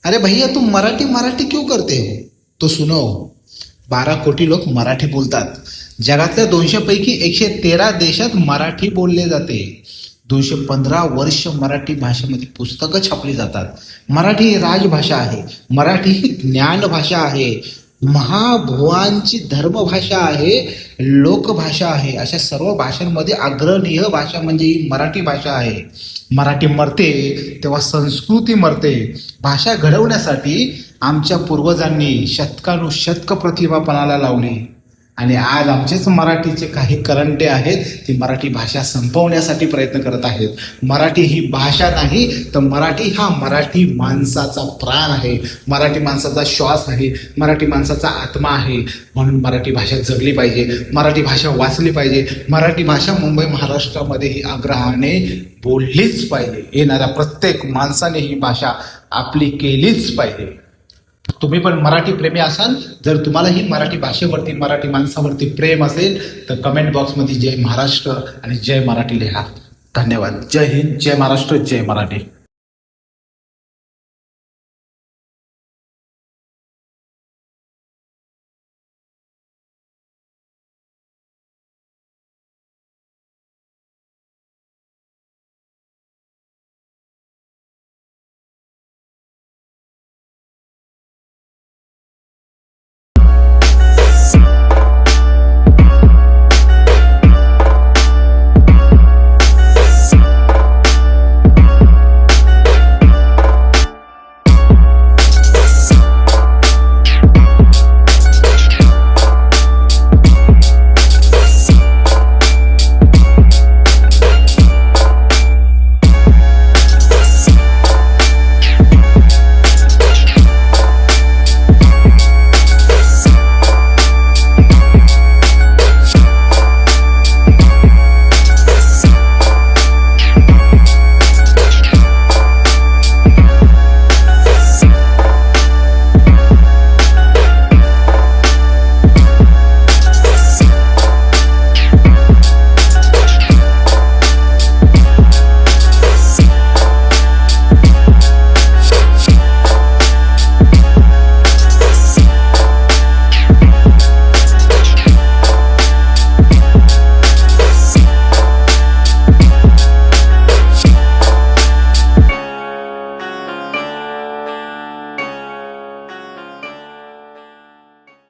अरे भैया तुम मराठी मराठी क्यों करते हो? तो सुनो, 12 कोटी लोक मराठी बोलतात. जगातल्या 200 पैकी 113 देशात मराठी बोलले जाते. 215 वर्ष मराठी भाषेमध्ये पुस्तकं छापली जातात. मराठी ही राजभाषा आहे. मराठी ही ज्ञान भाषा आहे. महाभुवांची धर्मभाषा आहे. लोकभाषा आहे. अशा सर्व भाषांमध्ये अग्रणीय भाषा म्हणजे ही मराठी भाषा आहे. मराठी मरते तेव्हा संस्कृती मरते. भाषा घडवण्यासाठी आमच्या पूर्वजांनी शतकानुशतक प्रतिभा पणाला लावली आणि आज आमचेच मराठीचे काही करंटे आहेत ती मराठी भाषा संपवण्यासाठी प्रयत्न करत आहेत. मराठी ही भाषा नाही तर मराठी हा मराठी माणसाचा प्राण आहे. मराठी माणसाचा श्वास आहे. मराठी माणसाचा आत्मा आहे. म्हणून मराठी भाषा जगली पाहिजे. मराठी भाषा वाचली पाहिजे. मराठी भाषा मुंबई महाराष्ट्रामध्ये ही आग्रहाने बोललीच पाहिजे. येणाऱ्या प्रत्येक माणसाने ही भाषा आपली केलीच पाहिजे. तुम्ही पण मराठी प्रेमी असाल, जर तुम्हालाही मराठी भाषेवरती मराठी माणसावरती प्रेम असेल तर कमेंट बॉक्समध्ये जय महाराष्ट्र आणि जय मराठी लिहा. धन्यवाद. जय हिंद, जय महाराष्ट्र, जय मराठी.